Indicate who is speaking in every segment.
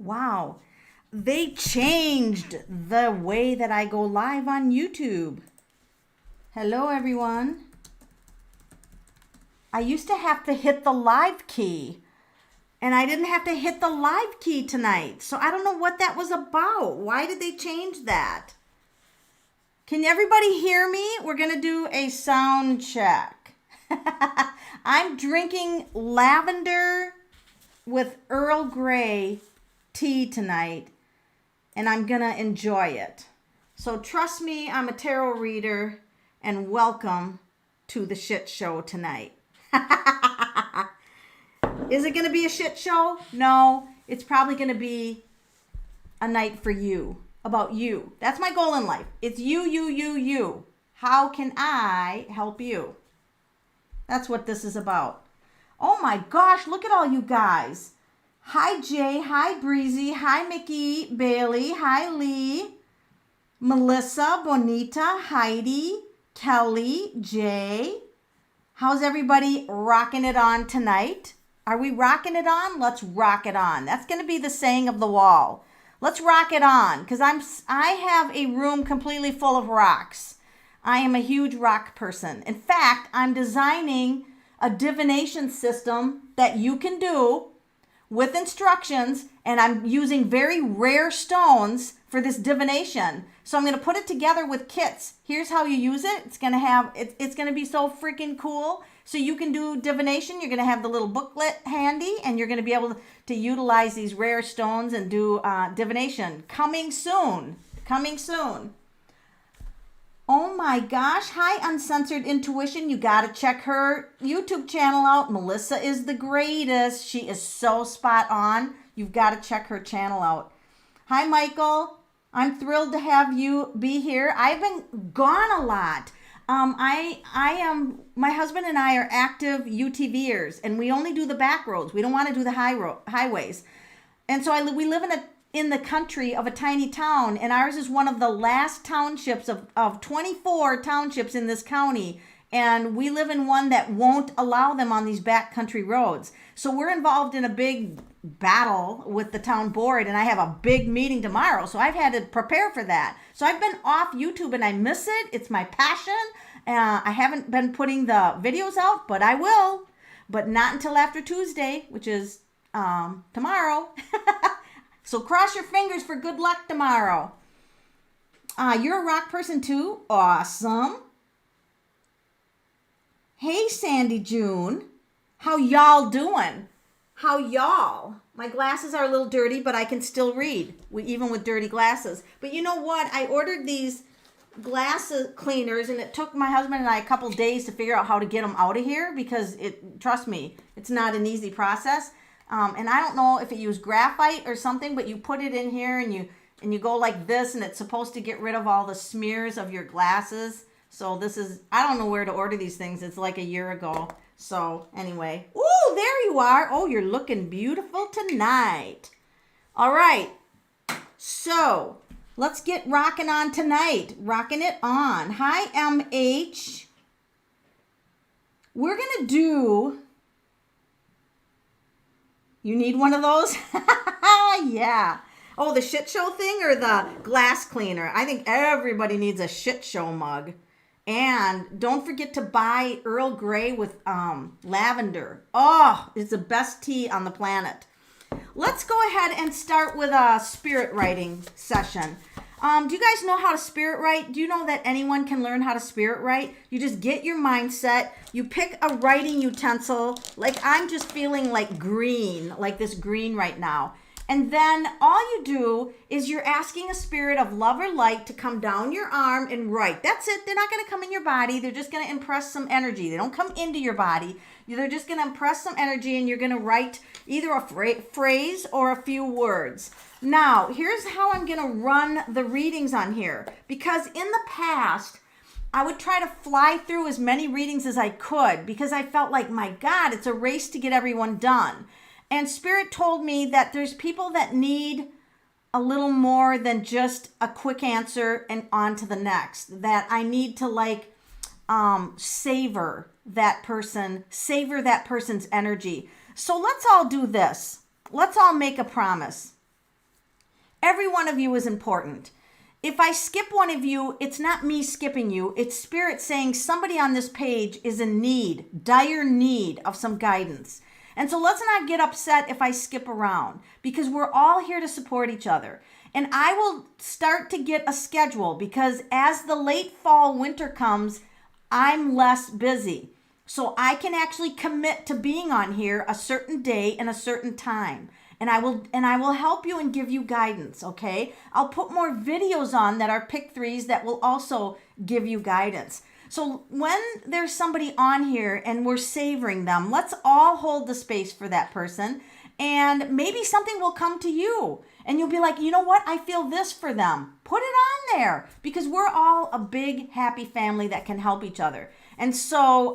Speaker 1: Wow. They changed the way that I go live on YouTube. Hello, everyone. I used to have to hit the live key, and I didn't have to hit the live key tonight. So I don't know what that was about. Why did they change that? Can everybody hear me? We're going to do a sound check. I'm drinking lavender with Earl Grey tea tonight, and I'm going to enjoy it. So trust me, I'm a tarot reader, and welcome to the shit show tonight. Is it going to be a shit show? No, it's probably going to be a night for you, about you. That's my goal in life. It's you. How can I help you? That's what this is about. Oh my gosh, look at all you guys. Hi Jay, hi Breezy, hi Mickey, Bailey, hi Lee, Melissa, Bonita, Heidi, Kelly, Jay. How's everybody rocking it on tonight? Are we rocking it on? Let's rock it on. That's going to be the saying of the wall. Let's rock it on, because I have a room completely full of rocks. I am a huge rock person. In fact, I'm designing a divination system that you can do with instructions, and I'm using very rare stones for this divination. So I'm going to put it together with kits. Here's how you use it. It's going to be so freaking cool. So you can do divination. You're going to have the little booklet handy, and you're going to be able to utilize these rare stones and do divination. Coming soon. Oh my gosh. Hi, Uncensored Intuition. You got to check her YouTube channel out. Melissa is the greatest. She is so spot on. You've got to check her channel out. Hi, Michael. I'm thrilled to have you be here. I've been gone a lot. My husband and I are active UTVers, and we only do the back roads. We don't want to do the highways. And so we live in the country of a tiny town, and ours is one of the last townships of 24 townships in this county. And we live in one that won't allow them on these backcountry roads. So we're involved in a big battle with the town board, and I have a big meeting tomorrow. So I've had to prepare for that. So I've been off YouTube, and I miss it. It's my passion. I haven't been putting the videos out, but I will. But not until after Tuesday, which is tomorrow. So cross your fingers for good luck tomorrow. You're a rock person too? Awesome. Hey, Sandy June. How y'all doing? How y'all? My glasses are a little dirty, but I can still read, even with dirty glasses. But you know what? I ordered these glasses cleaners, and it took my husband and I a couple days to figure out how to get them out of here, because trust me, it's not an easy process. And I don't know if it used graphite or something, but you put it in here and you go like this, and it's supposed to get rid of all the smears of your glasses. So I don't know where to order these things. It's like a year ago. So anyway, ooh, there you are. Oh, you're looking beautiful tonight. All right. So let's get rocking on tonight. Rocking it on. Hi, MH. We're going to do... You need one of those? Yeah. Oh, the shit show thing or the glass cleaner? I think everybody needs a shit show mug. And don't forget to buy Earl Grey with lavender. Oh, it's the best tea on the planet. Let's go ahead and start with a spirit writing session. Do you guys know how to spirit write? Do you know that anyone can learn how to spirit write? You just get your mindset. You pick a writing utensil. Like I'm just feeling like green, like this green right now. And then all you do is you're asking a spirit of love or light to come down your arm and write. That's it. They're not going to come in your body. They're just going to impress some energy. They don't come into your body. They're just going to impress some energy, and you're going to write either a phrase or a few words. Now, here's how I'm going to run the readings on here. Because in the past, I would try to fly through as many readings as I could, because I felt like, my God, it's a race to get everyone done. And Spirit told me that there's people that need a little more than just a quick answer and on to the next. That I need to savor that person's energy. So let's all do this. Let's all make a promise. Every one of you is important. If I skip one of you, it's not me skipping you. It's Spirit saying somebody on this page is in need, dire need of some guidance. And so let's not get upset if I skip around, because we're all here to support each other. And I will start to get a schedule, because as the late fall, winter comes, I'm less busy. So I can actually commit to being on here a certain day and a certain time. And I will help you and give you guidance, okay? I'll put more videos on that are pick threes that will also give you guidance. So when there's somebody on here and we're savoring them, let's all hold the space for that person. And maybe something will come to you and you'll be like, you know what? I feel this for them. Put it on there, because we're all a big, happy family that can help each other. And so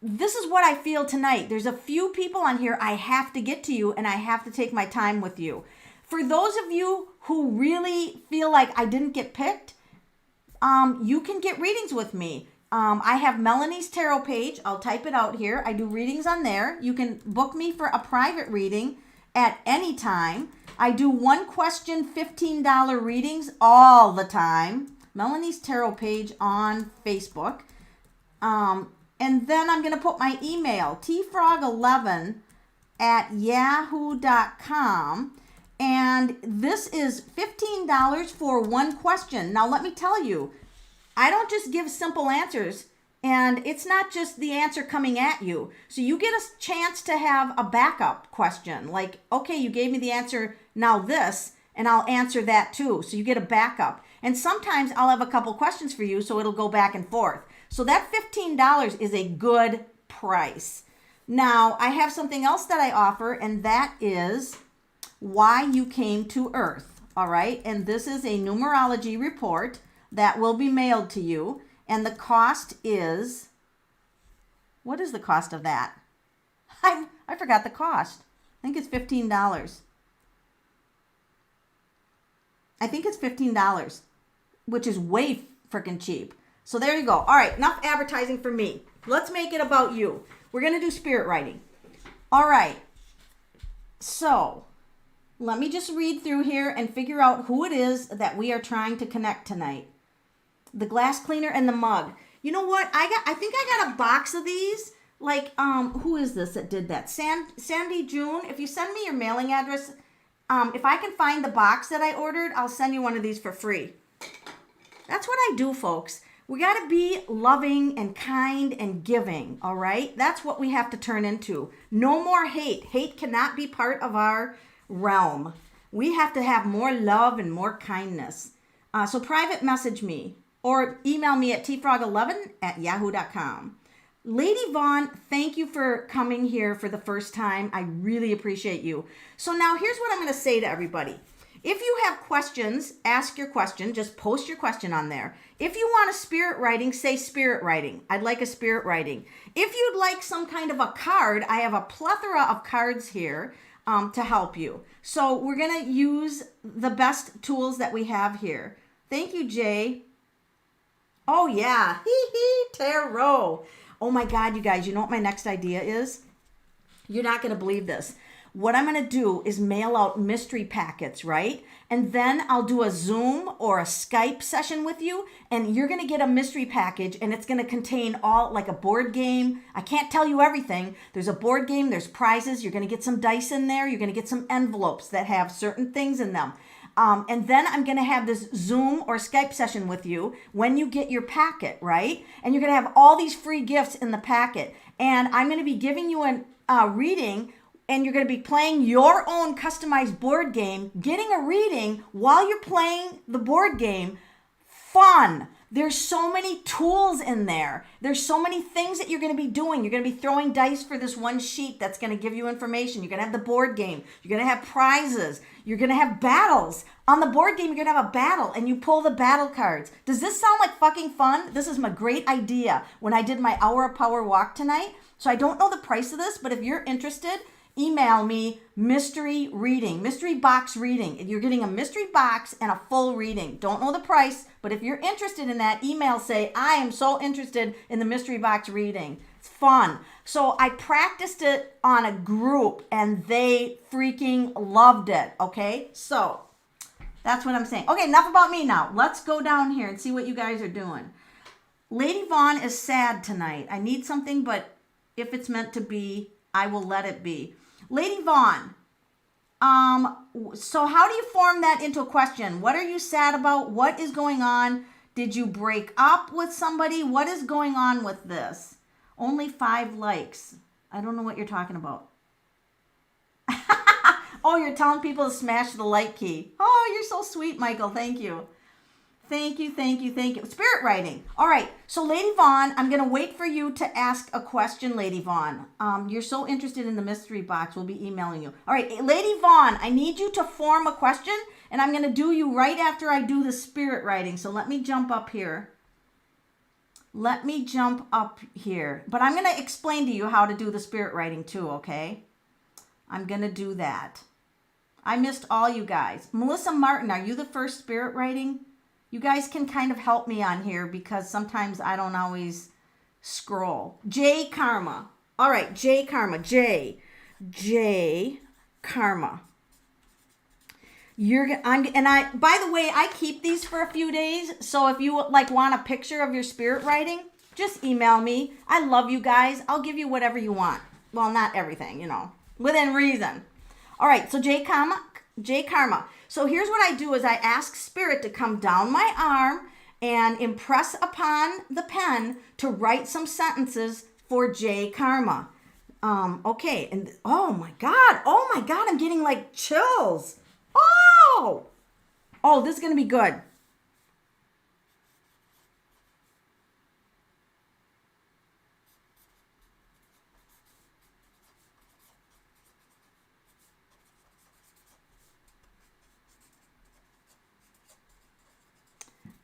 Speaker 1: this is what I feel tonight. There's a few people on here I have to get to you, and I have to take my time with you. For those of you who really feel like I didn't get picked, you can get readings with me. I have Melanie's tarot page. I'll type it out here. I do readings on there. You can book me for a private reading at any time. I do one question, $15 readings all the time. Melanie's tarot page on Facebook. And then I'm going to put my email, tfrog11@yahoo.com. And this is $15 for one question. Now, let me tell you, I don't just give simple answers, and it's not just the answer coming at you. So you get a chance to have a backup question. Like, okay, you gave me the answer, now this, and I'll answer that too. So you get a backup. And sometimes I'll have a couple questions for you, so it'll go back and forth. So that $15 is a good price. Now, I have something else that I offer, and that is why you came to Earth. All right. And this is a numerology report that will be mailed to you. And the cost is, what is the cost of that? I forgot the cost. I think it's $15. I think it's $15, which is way freaking cheap. So there you go. All right, enough advertising for me. Let's make it about you. We're going to do spirit writing. All right. So let me just read through here and figure out who it is that we are trying to connect tonight. The glass cleaner and the mug. You know what? I think I got a box of these. Like, who is this that did that? Sandy June. If you send me your mailing address, if I can find the box that I ordered, I'll send you one of these for free. That's what I do, folks. We got to be loving and kind and giving, all right? That's what we have to turn into. No more hate. Hate cannot be part of our realm. We have to have more love and more kindness. So private message me or email me at tfrog11@yahoo.com. Lady Vaughn, thank you for coming here for the first time. I really appreciate you. So now here's what I'm going to say to everybody. If you have questions, ask your question. Just post your question on there. If you want a spirit writing, say spirit writing. I'd like a spirit writing. If you'd like some kind of a card, I have a plethora of cards here to help you. So we're going to use the best tools that we have here. Thank you, Jay. Oh, yeah. Tarot. Oh, my God, you guys. You know what my next idea is? You're not going to believe this. What I'm going to do is mail out mystery packets, right? And then I'll do a Zoom or a Skype session with you, and you're going to get a mystery package, and it's going to contain all, like a board game. I can't tell you everything. There's a board game, there's prizes. You're going to get some dice in there. You're going to get some envelopes that have certain things in them. And then I'm going to have this Zoom or Skype session with you when you get your packet, right? And you're going to have all these free gifts in the packet. And I'm going to be giving you a reading, and you're going to be playing your own customized board game, getting a reading while you're playing the board game. Fun. There's so many tools in there. There's so many things that you're going to be doing. You're going to be throwing dice for this one sheet that's going to give you information. You're going to have the board game. You're going to have prizes. You're going to have battles. On the board game, you're going to have a battle, and you pull the battle cards. Does this sound like fucking fun? This is my great idea when I did my Hour of Power walk tonight. So I don't know the price of this, but if you're interested, email me mystery box reading. You're getting a mystery box and a full reading. Don't know the price, but if you're interested in that, email, say, I am so interested in the mystery box reading. It's fun. So I practiced it on a group, and they freaking loved it, okay? So That's what I'm saying. Okay, enough about me now. Let's go down here and see what you guys are doing. Lady Vaughn is sad tonight. I need something, but if it's meant to be, I will let it be. Lady Vaughn, so how do you form that into a question? What are you sad about? What is going on? Did you break up with somebody? What is going on with this? Only 5 likes. I don't know what you're talking about. Oh, you're telling people to smash the like key. Oh, you're so sweet, Michael. Thank you. Thank you, thank you, thank you. Spirit writing. All right. So, Lady Vaughn, I'm going to wait for you to ask a question, Lady Vaughn. You're so interested in the mystery box. We'll be emailing you. All right. Lady Vaughn, I need you to form a question, and I'm going to do you right after I do the spirit writing. So, let me jump up here. But I'm going to explain to you how to do the spirit writing too, okay? I'm going to do that. I missed all you guys. Melissa Martin, are you the first spirit writing? You guys can kind of help me on here because sometimes I don't always scroll. J Karma. All right, J Karma. J Karma. By the way, I keep these for a few days. So if you want a picture of your spirit writing, just email me. I love you guys. I'll give you whatever you want. Well, not everything, within reason. All right, so J Karma. So here's what I do is I ask Spirit to come down my arm and impress upon the pen to write some sentences for J Karma. Okay, and oh my God, I'm getting like chills. Oh, this is going to be good.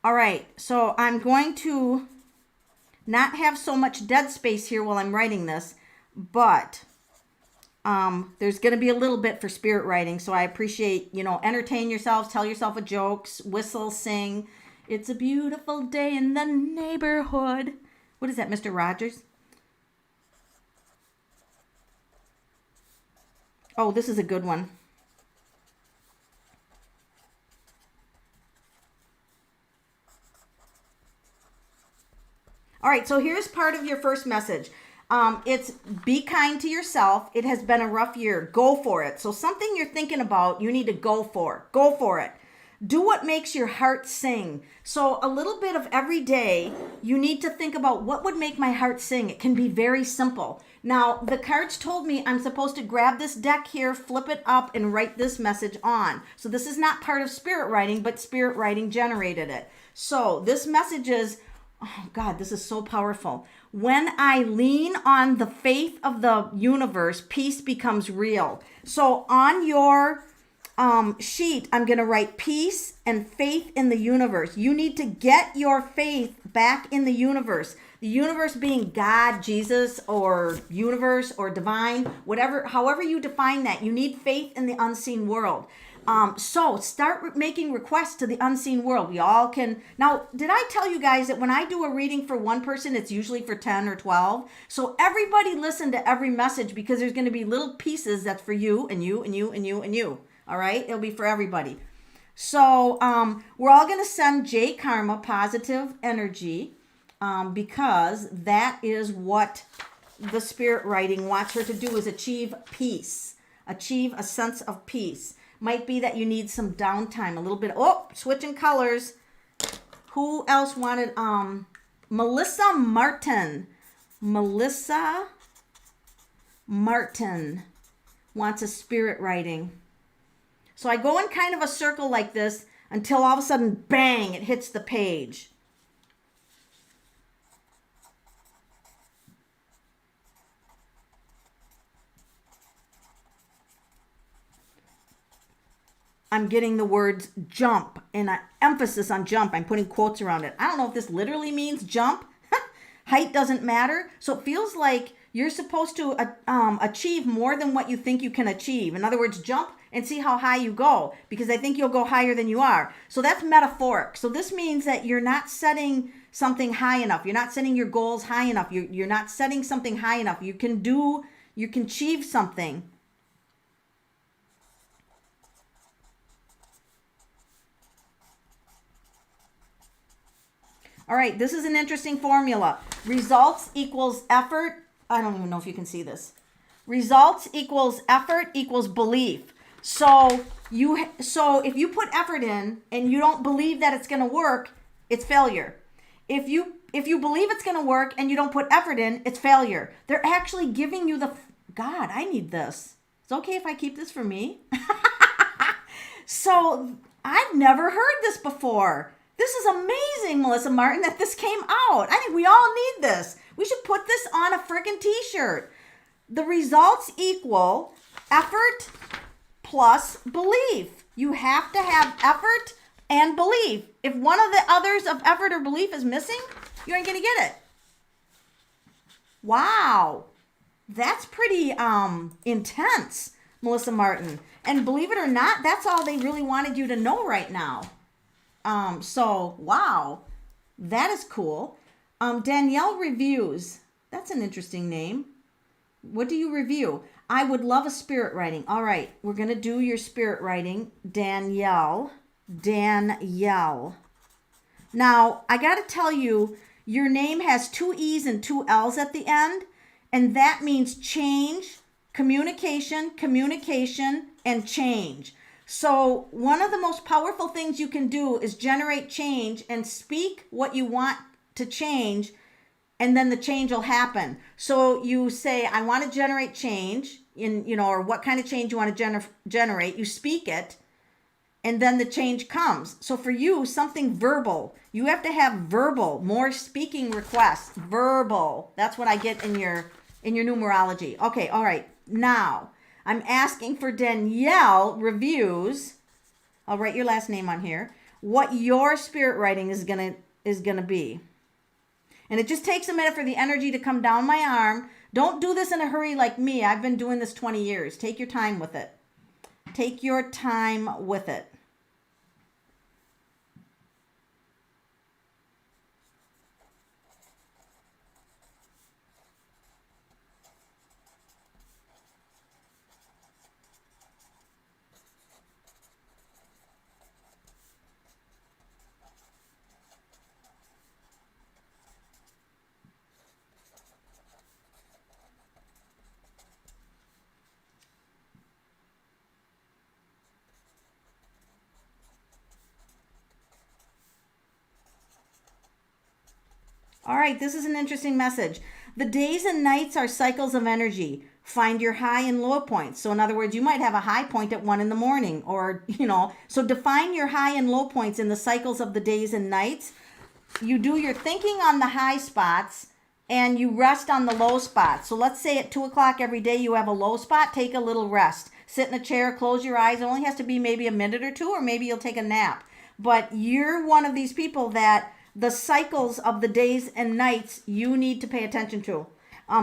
Speaker 1: All right, so I'm going to not have so much dead space here while I'm writing this, but there's going to be a little bit for spirit writing, so I appreciate, entertain yourselves, tell yourself a jokes, whistle, sing. It's a beautiful day in the neighborhood. What is that, Mr. Rogers? Oh, this is a good one. All right, so here's part of your first message. It's be kind to yourself. It has been a rough year. Go for it. So something you're thinking about, you need to go for. Go for it. Do what makes your heart sing. So a little bit of every day, you need to think about what would make my heart sing. It can be very simple. Now, the cards told me I'm supposed to grab this deck here, flip it up, and write this message on. So this is not part of spirit writing, but spirit writing generated it. So this message is, oh God, this is so powerful. When I lean on the faith of the universe, peace becomes real. So on your sheet, I'm going to write peace and faith in the universe. You need to get your faith back in the universe. The universe being God, Jesus, or universe, or divine, whatever, however you define that. You need faith in the unseen world. So start making requests to the unseen world. We all can. Now, did I tell you guys that when I do a reading for one person, it's usually for 10 or 12? So everybody listen to every message because there's going to be little pieces that's for you and you and you and you and you. All right? It'll be for everybody. So we're all going to send J Karma positive energy because that is what the spirit writing wants her to do, is achieve peace, achieve a sense of peace. Might be that you need some downtime, a little bit. Oh, switching colors. Who else wanted? Melissa Martin. Melissa Martin wants a spirit writing. So I go in kind of a circle like this until all of a sudden, bang, it hits the page. I'm getting the words jump and an emphasis on jump. I'm putting quotes around it. I don't know if this literally means jump. Height doesn't matter. So it feels like you're supposed to achieve more than what you think you can achieve. In other words, jump and see how high you go, because I think you'll go higher than you are. So that's metaphoric. So this means that you're not setting something high enough. You're not setting your goals high enough. You're not setting something high enough. You can achieve something. All right, this is an interesting formula. Results equals effort. I don't even know if you can see this. Results equals effort equals belief. So if you put effort in and you don't believe that it's going to work, it's failure. If you believe it's going to work and you don't put effort in, it's failure. They're actually giving you God, I need this. It's okay if I keep this for me. So I've never heard this before. This is amazing, Melissa Martin, that this came out. I think we all need this. We should put this on a freaking t-shirt. The results equal effort plus belief. You have to have effort and belief. If one of the others of effort or belief is missing, you ain't going to get it. Wow. That's pretty intense, Melissa Martin. And believe it or not, that's all they really wanted you to know right now. So, wow. That is cool. Danielle Reviews. That's an interesting name. What do you review? I would love a spirit writing. All right, we're going to do your spirit writing, Danielle. Now, I got to tell you, your name has 2 E's and 2 L's at the end, and that means change, communication, and change. So one of the most powerful things you can do is generate change and speak what you want to change, and then the change will happen. So you say, I want to generate change, or what kind of change you want to generate. You speak it, and then the change comes. So for you, something verbal. You have to have verbal, more speaking requests. Verbal. That's what I get in your numerology. Okay, all right. Now, I'm asking for Danielle Reviews. I'll write your last name on here. What your spirit writing is gonna be. And it just takes a minute for the energy to come down my arm. Don't do this in a hurry like me. I've been doing this 20 years. Take your time with it. Take your time with it. All right, this is an interesting message. The days and nights are cycles of energy. Find your high and low points. So in other words, you might have a high point at 1 a.m, or, so define your high and low points in the cycles of the days and nights. You do your thinking on the high spots and you rest on the low spots. So let's say at 2 o'clock every day you have a low spot, take a little rest. Sit in a chair, close your eyes. It only has to be maybe a minute or 2, or maybe you'll take a nap. But you're one of these people that the cycles of the days and nights you need to pay attention to.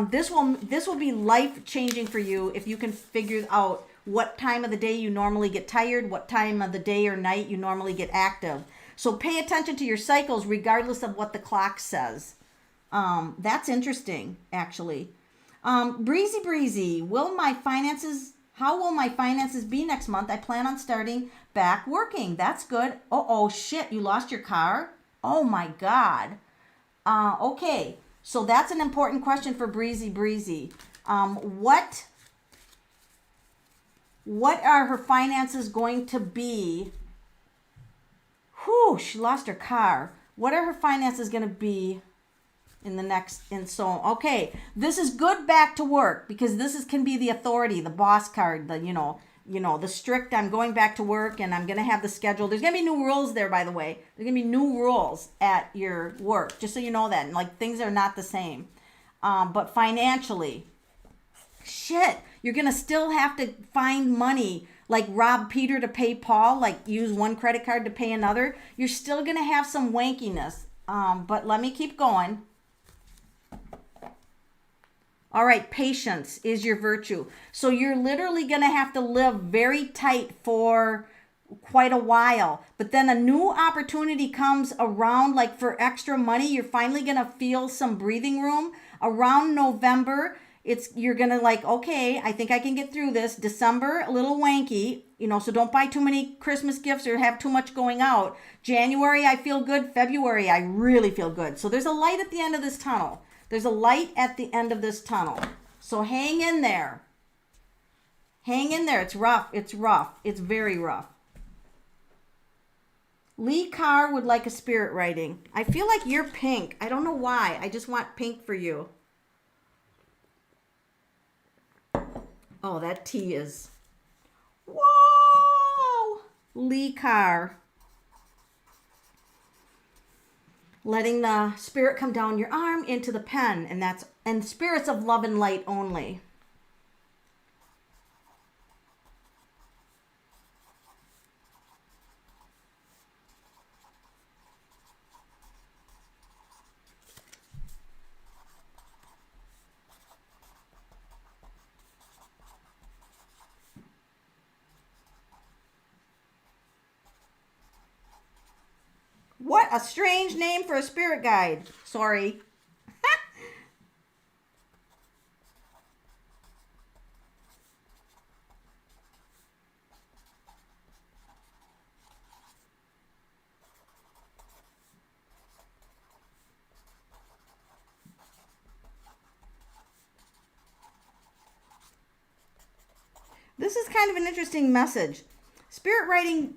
Speaker 1: This will be life changing for you if you can figure out what time of the day you normally get tired, what time of the day or night you normally get active. So pay attention to your cycles regardless of what the clock says. That's interesting, actually. Breezy, how will my finances be next month? I plan on starting back working. That's good. Oh shit, you lost your car? Oh my God. Okay, so that's an important question for Breezy. What are her finances going to be? She lost her car. What are her finances going to be in the next, and so, okay, this is good back to work, because this can be the authority, the boss card, the strict, I'm going back to work and I'm going to have the schedule. There's going to be new rules there, by the way. There's going to be new rules at your work, just so you know that. And things are not the same. But financially, shit, you're going to still have to find money, like rob Peter to pay Paul, like use one credit card to pay another. You're still going to have some wankiness. But let me keep going. All right, patience is your virtue. So you're literally going to have to live very tight for quite a while. But then a new opportunity comes around, like for extra money. You're finally going to feel some breathing room. Around November, you're going to okay, I think I can get through this. December, a little wanky. So don't buy too many Christmas gifts or have too much going out. January, I feel good. February, I really feel good. So there's a light at the end of this tunnel. There's a light at the end of this tunnel. So hang in there. Hang in there. It's rough. It's rough. It's very rough. Lee Carr would like a spirit writing. I feel like you're pink. I don't know why. I just want pink for you. Oh, that tea is... Whoa! Lee Carr. Letting the spirit come down your arm into the pen. And spirits of love and light only. What a strange name for a spirit guide. Sorry. This is kind of an interesting message. Spirit writing,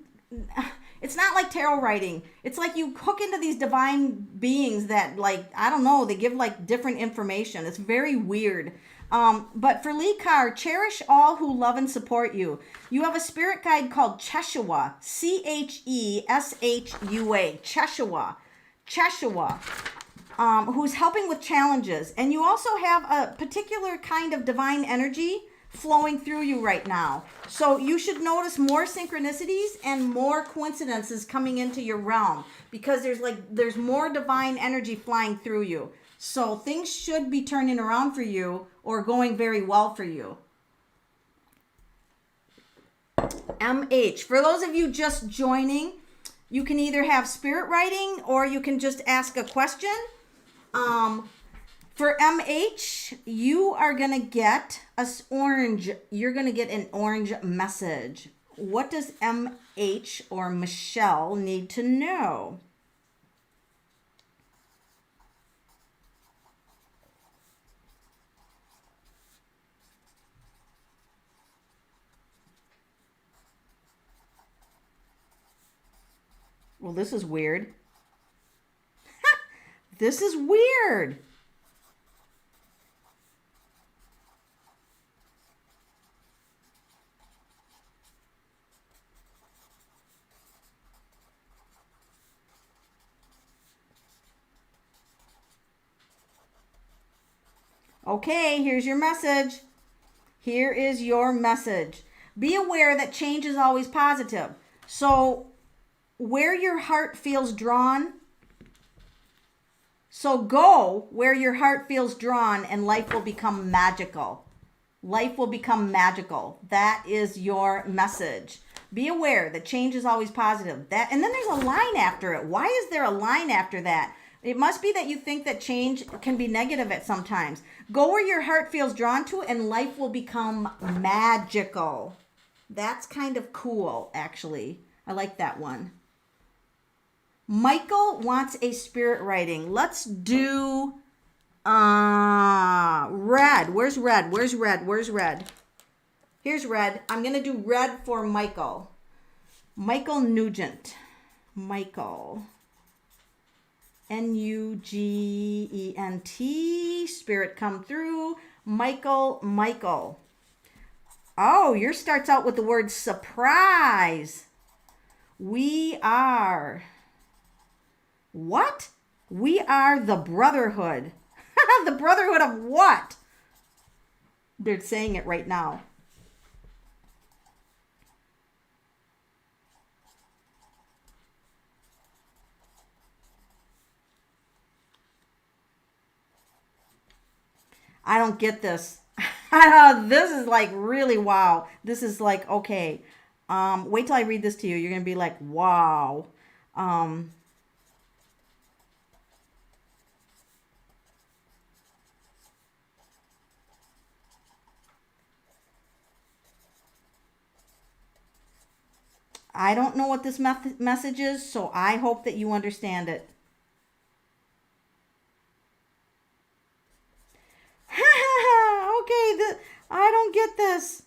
Speaker 1: it's not like tarot writing. It's like you hook into these divine beings that, like, I don't know, they give like different information. It's very weird. But for Lee Carr, cherish all who love and support you. You have a spirit guide called Cheshua, Cheshua, Cheshua, who's helping with challenges. And you also have a particular kind of divine energy flowing through you right now. So you should notice more synchronicities and more coincidences coming into your realm, because there's more divine energy flying through you. So things should be turning around for you or going very well for you. MH. For those of you just joining, you can either have spirit writing or you can just ask a question. For MH, you are going to get you're going to get an orange message. What does MH or Michelle need to know? Well, this is weird. This is weird. Okay, here's your message. Here is your message. Be aware that change is always positive. So where your heart feels drawn, so go where your heart feels drawn and life will become magical. Life will become magical. That is your message. Be aware that change is always positive. And then there's a line after it. Why is there a line after that? It must be that you think that change can be negative at sometimes. Go where your heart feels drawn to and life will become magical. That's kind of cool, actually. I like that one. Michael wants a spirit writing. Let's do red. Where's red? Where's red? Where's red? Here's red. I'm going to do red for Michael. Michael Nugent. Michael. Nugent. Spirit come through. Michael. Oh, yours starts out with the word surprise. We are. What? We are the brotherhood. The brotherhood of what? They're saying it right now. I don't get this. This is like really wow. This is like, okay. Wait till I read this to you. You're going to be like, wow. I don't know what this message is, so I hope that you understand it. Okay, I don't get this.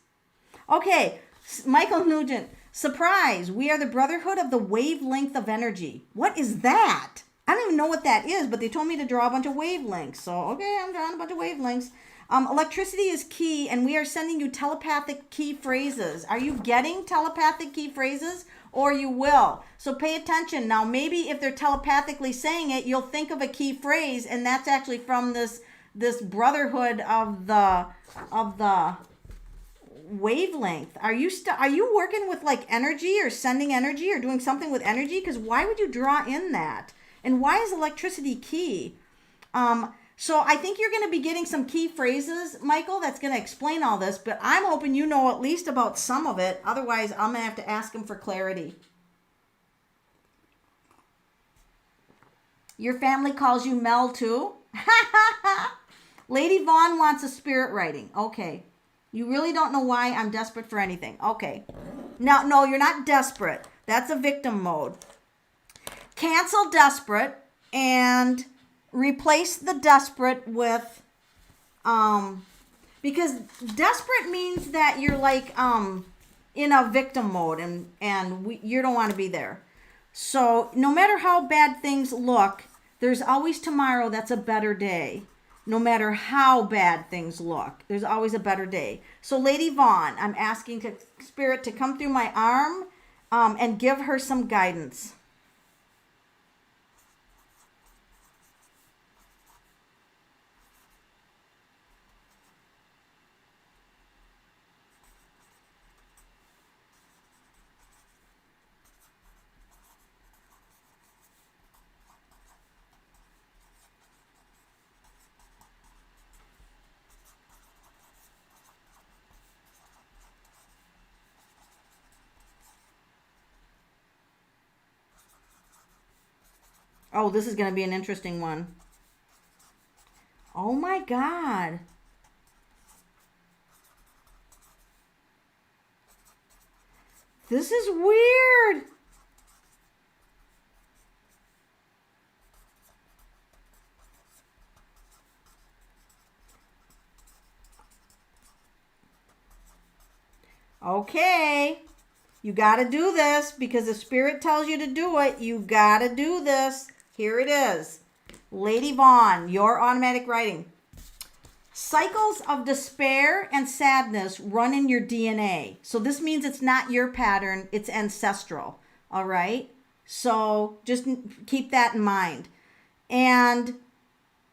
Speaker 1: Okay, Michael Nugent, surprise, we are the Brotherhood of the Wavelength of Energy. What is that? I don't even know what that is, but they told me to draw a bunch of wavelengths. So, okay, I'm drawing a bunch of wavelengths. Electricity is key, and we are sending you telepathic key phrases. Are you getting telepathic key phrases? Or you will. So pay attention. Now, maybe if they're telepathically saying it, you'll think of a key phrase, and that's actually from this brotherhood of the wavelength. Are you working with like energy or sending energy or doing something with energy? Because why would you draw in that? And why is electricity key? So I think you're going to be getting some key phrases, Michael, that's going to explain all this, but I'm hoping you know at least about some of it. Otherwise, I'm going to have to ask him for clarity. Your family calls you Mel too? Lady Vaughn wants a spirit writing. Okay. You really don't know why I'm desperate for anything. Okay. Now, no, you're not desperate. That's a victim mode. Cancel desperate and replace the desperate with, because desperate means that you're like, in a victim mode and you don't want to be there. So no matter how bad things look, there's always tomorrow that's a better day. No matter how bad things look, there's always a better day. So Lady Vaughn, I'm asking Spirit to come through my arm and give her some guidance. Oh, this is going to be an interesting one. Oh my God. This is weird. Okay. You got to do this because the Spirit tells you to do it. You got to do this. Here it is. Lady Vaughn, your automatic writing. Cycles of despair and sadness run in your DNA. So this means it's not your pattern, it's ancestral. All right? So just keep that in mind. And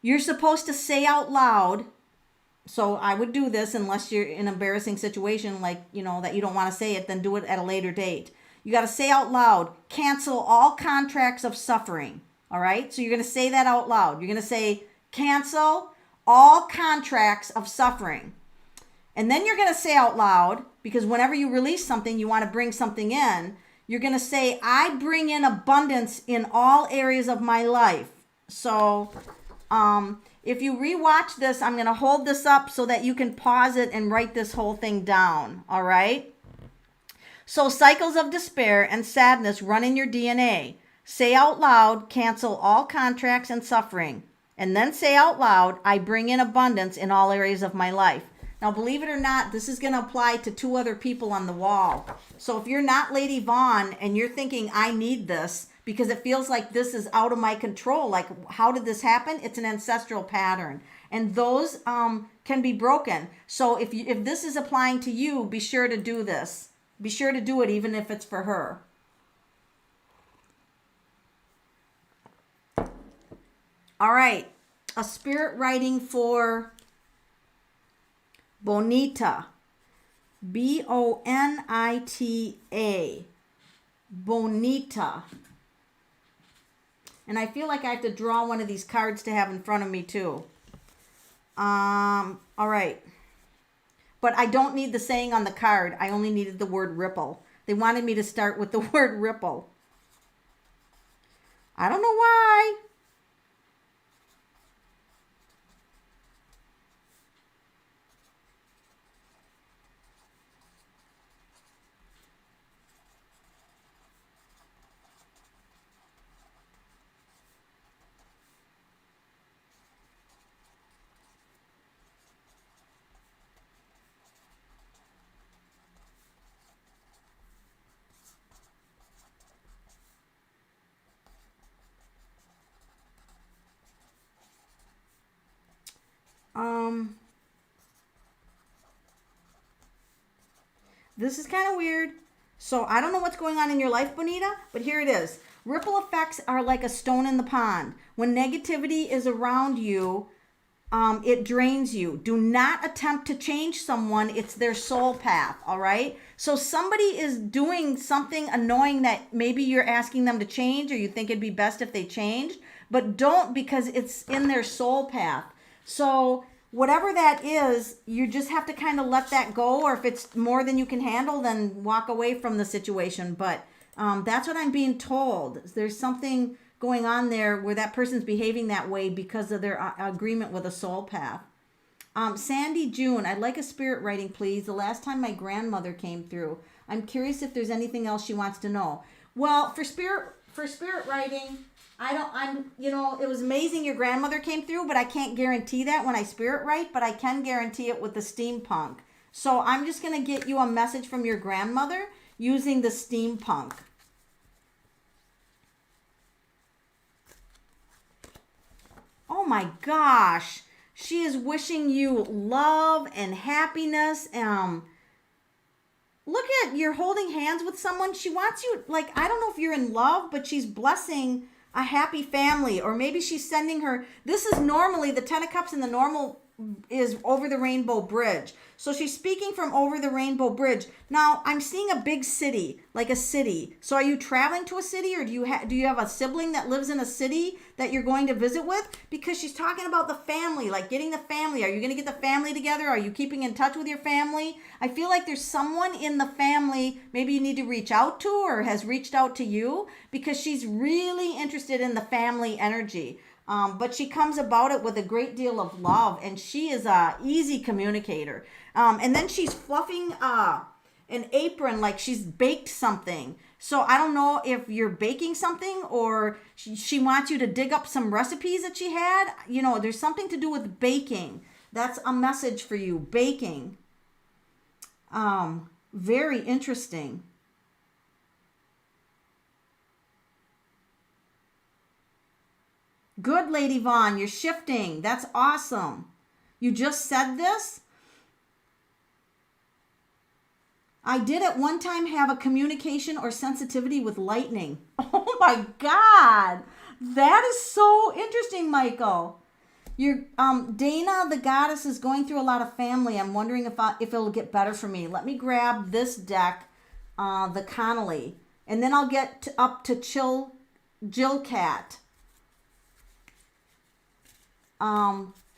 Speaker 1: you're supposed to say out loud, so I would do this unless you're in an embarrassing situation like, that you don't want to say it, then do it at a later date. You got to say out loud, cancel all contracts of suffering. All right? So you're going to say that out loud. You're going to say, cancel all contracts of suffering. And then you're going to say out loud, because whenever you release something, you want to bring something in. You're going to say, I bring in abundance in all areas of my life. So if you rewatch this, I'm going to hold this up so that you can pause it and write this whole thing down. All right? So cycles of despair and sadness run in your DNA. Say out loud, cancel all contracts and suffering. And then say out loud, I bring in abundance in all areas of my life. Now, believe it or not, this is going to apply to 2 other people on the wall. So if you're not Lady Vaughn and you're thinking, I need this because it feels like this is out of my control, like how did this happen? It's an ancestral pattern. And those can be broken. So if this is applying to you, be sure to do this. Be sure to do it even if it's for her. All right, a spirit writing for Bonita. Bonita. Bonita. And I feel like I have to draw one of these cards to have in front of me too. All right. But I don't need the saying on the card. I only needed the word ripple. They wanted me to start with the word ripple. I don't know why. This is kind of weird. So I don't know what's going on in your life, Bonita, but here it is. Ripple effects are like a stone in the pond. When negativity is around you, it drains you. Do not attempt to change someone. It's their soul path, all right? So somebody is doing something annoying that maybe you're asking them to change, or you think it'd be best if they changed, but don't, because it's in their soul path. So whatever that is, you just have to kind of let that go, or if it's more than you can handle, then walk away from the situation. But that's what I'm being told. There's something going on there where that person's behaving that way because of their agreement with a soul path. Sandy June, I'd like a spirit writing, please. The last time my grandmother came through. I'm curious if there's anything else she wants to know. Well, for spirit writing, it was amazing your grandmother came through, but I can't guarantee that when I spirit write, but I can guarantee it with the steampunk. So I'm just going to get you a message from your grandmother using the steampunk. Oh my gosh. She is wishing you love and happiness. Look at, you're holding hands with someone. She wants you, like, I don't know if you're in love, but she's blessing a happy family. Or maybe she's sending her, this is normally, the Ten of Cups in the normal is over the Rainbow Bridge. So she's speaking from over the Rainbow Bridge. Now, I'm seeing a big city, like a city. So are you traveling to a city, or do you have a sibling that lives in a city that you're going to visit with? Because she's talking about the family, like getting the family. Are you going to get the family together? Are you keeping in touch with your family? I feel like there's someone in the family maybe you need to reach out to, or has reached out to you, because she's really interested in the family energy. But she comes about it with a great deal of love, and she is a easy communicator. And then she's fluffing an apron like she's baked something. So I don't know if you're baking something, or she wants you to dig up some recipes that she had. You know, there's something to do with baking. That's a message for you, baking. Very interesting. Good, Lady Vaughn, you're shifting. That's awesome. You just said this? I did at one time have a communication or sensitivity with lightning. Oh my God. That is so interesting, Michael. Dana, the goddess, is going through a lot of family. I'm wondering if it'll get better for me. Let me grab this deck, the Connolly, and then I'll get up to Jill Cat.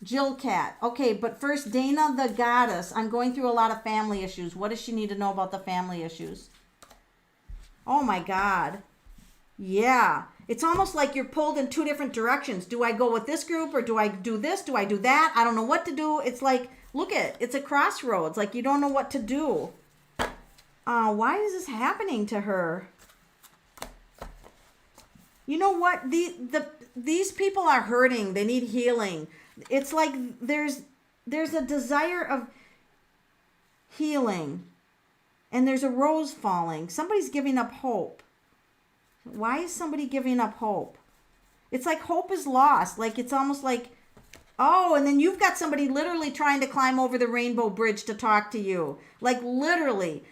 Speaker 1: Jill Cat. Okay, but first, Dana the goddess. I'm going through a lot of family issues. What does she need to know about the family issues? Oh my God. Yeah. It's almost like you're pulled in two different directions. Do I go with this group, or do I do this? Do I do that? I don't know what to do. It's like, look it's a crossroads. Like you don't know what to do. Why is this happening to her? You know what? These people are hurting. They need healing. It's like there's a desire of healing, and there's a rose falling. Somebody's giving up hope. Why is somebody giving up hope? It's like hope is lost. Like it's almost like, oh, and then you've got somebody literally trying to climb over the Rainbow Bridge to talk to you. Like literally.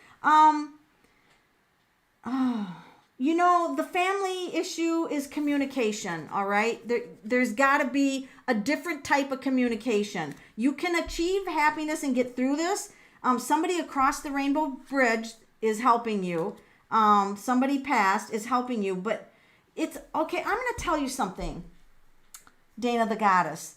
Speaker 1: You know, the family issue is communication, all right? There's got to be a different type of communication. You can achieve happiness and get through this. Somebody across the Rainbow Bridge is helping you. Somebody past is helping you, but it's okay. I'm going to tell you something, Dana the goddess.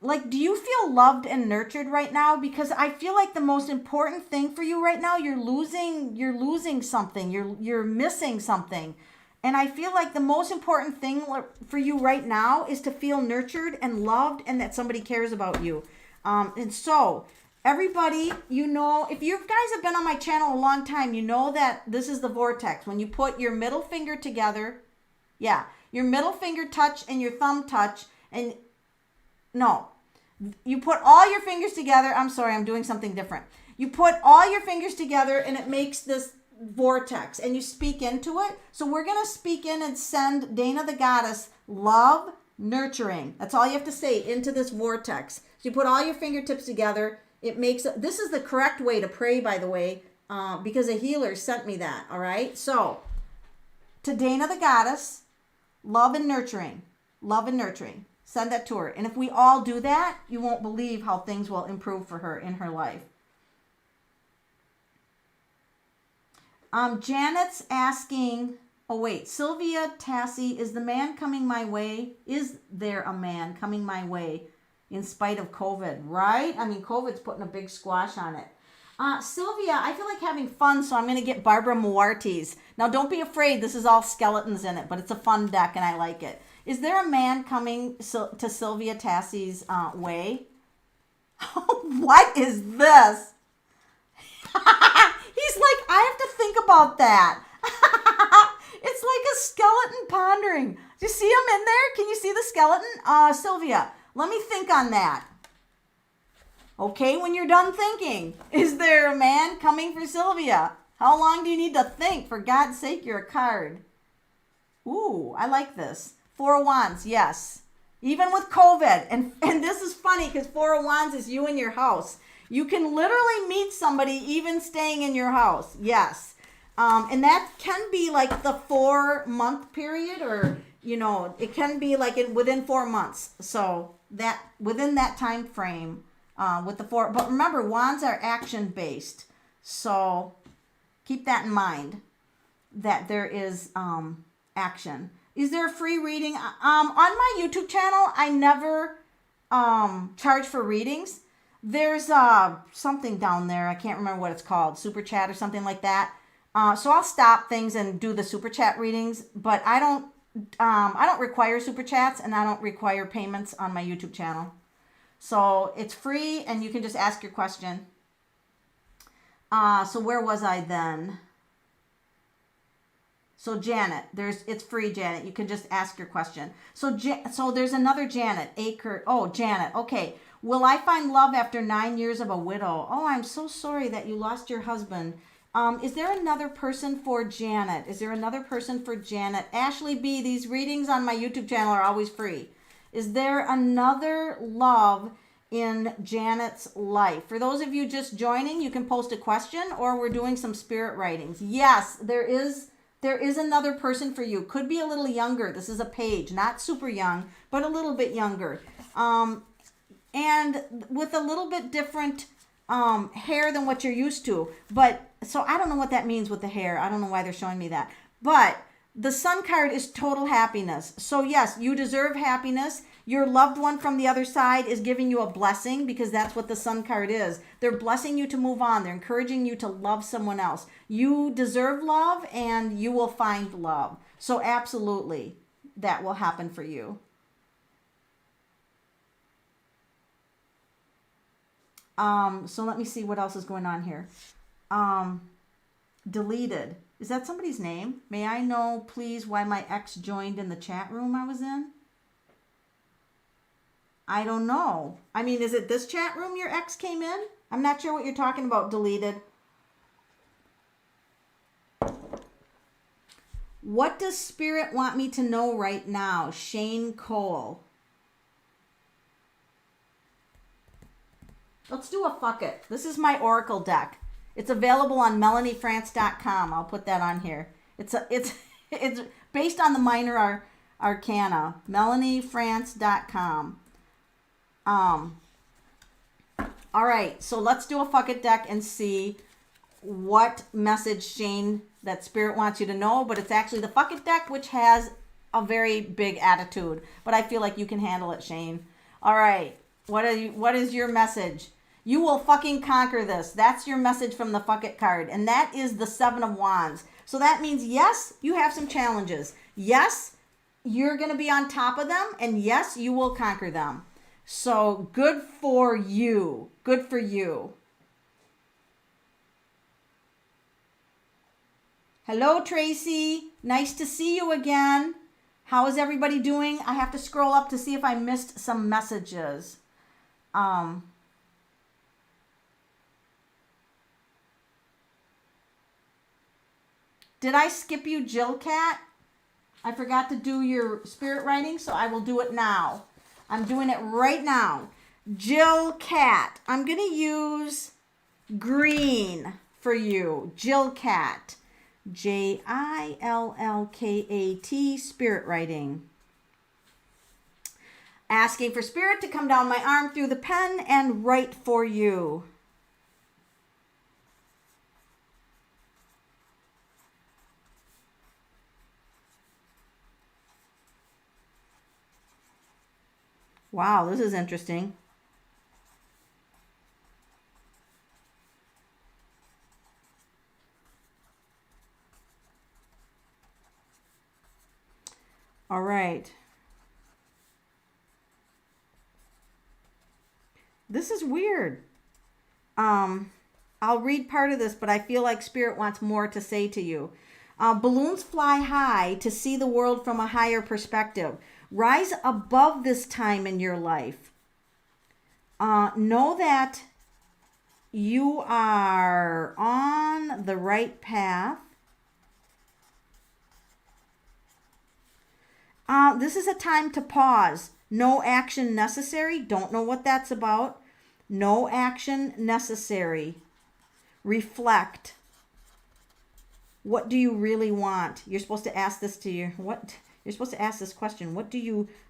Speaker 1: Like, do you feel loved and nurtured right now? Because I feel like the most important thing for you right now, you're losing something. You're missing something. And I feel like the most important thing for you right now is to feel nurtured and loved, and that somebody cares about you. And so everybody, you know, if you guys have been on my channel a long time, you know that this is the vortex. When you put your middle finger together, your middle finger touch and your thumb touch, and no, you put all your fingers together. I'm sorry, I'm doing something different. You put all your fingers together and it makes this vortex, and you speak into it. So we're going to speak in and send Dana the goddess love, Nurturing. That's all you have to say into this vortex. So you put all your fingertips together. It makes, this is the correct way to pray, by the way, because a healer sent me that, all right? So, to Dana the Goddess, love and nurturing. Love and nurturing. Send that to her. And if we all do that, you won't believe how things will improve for her in her life. Janet's asking, oh wait, Sylvia Tassie, is the man coming my way? Is there a man coming my way in spite of COVID, right? I mean, COVID's putting a big squash on it. Sylvia, I feel like having fun, so I'm going to get Barbara Muarte's. Now, don't be afraid. This is all skeletons in it, but it's a fun deck, and I like it. Is there a man coming to Sylvia Tassie's way? What is this? He's like, I have to think about that. It's like a skeleton pondering. Do you see him in there? Can you see the skeleton? Sylvia, let me think on that. Okay, when you're done thinking, is there a man coming for Sylvia? How long do you need to think? For God's sake, you're a card. Ooh, I like this. Four of Wands, yes. Even with COVID. And this is funny because Four of Wands is you in your house. You can literally meet somebody even staying in your house. Yes. And that can be like the 4-month period, or, you know, it can be like within 4 months. So that within that time frame with the 4. But remember, wands are action based. So keep that in mind, that there is action. Is there a free reading? On my YouTube channel, I never charge for readings. There's something down there. I can't remember what it's called. Super chat or something like that. So I'll stop things and do the super chat readings, but I don't require super chats, and I don't require payments on my YouTube channel. So it's free, and you can just ask your question. So where was I then? So Janet, it's free, Janet. You can just ask your question. So there's another Janet. Janet. Okay. Will I find love after 9 years of a widow? Oh, I'm so sorry that you lost your husband. Is there another person for Janet? Ashley B, these readings on my YouTube channel are always free. Is there another love in Janet's life? For those of you just joining, you can post a question, or we're doing some spirit writings. Yes, there is another person for you. Could be a little younger. This is a page, not super young, but a little bit younger. And with a little bit different hair than what you're used to. But so I don't know what that means with the hair. I don't know why they're showing me that. But the Sun card is total happiness. So yes, you deserve happiness. Your loved one from the other side is giving you a blessing, because that's what the Sun card is. They're blessing you to move on. They're encouraging you to love someone else. You deserve love, and you will find love. So absolutely, that will happen for you. So let me see what else is going on here. Deleted. Is that somebody's name? May I know, please, why my ex joined in the chat room I was in? I don't know. I mean, is it this chat room your ex came in? I'm not sure what you're talking about, deleted. What does Spirit want me to know right now? Shane Cole. Let's do a fuck it. This is my Oracle deck. It's available on melaniefrance.com. I'll put that on here. It's based on the minor arcana. melaniefrance.com. All right, so let's do a fuck it deck and see what message Shane that Spirit wants you to know. But it's actually the fuck it deck, which has a very big attitude. But I feel like you can handle it, Shane. All right, what is your message? You will fucking conquer this. That's your message from the fuck it card. And that is the 7 of Wands. So that means, yes, you have some challenges. Yes, you're going to be on top of them. And yes, you will conquer them. So good for you. Good for you. Hello, Tracy. Nice to see you again. How is everybody doing? I have to scroll up to see if I missed some messages. Did I skip you, Jill Cat? I forgot to do your spirit writing, so I will do it now. I'm doing it right now. Jill Cat. I'm going to use green for you. Jill Cat. Jillkat, spirit writing. Asking for spirit to come down my arm through the pen and write for you. Wow, this is interesting. All right. This is weird. I'll read part of this, but I feel like Spirit wants more to say to you. Balloons fly high to see the world from a higher perspective. Rise above this time in your life. Know that you are on the right path. This is a time to pause. No action necessary. Don't know what that's about. No action necessary. Reflect. What do you really want? You're supposed to ask this to you. You're supposed to ask this question.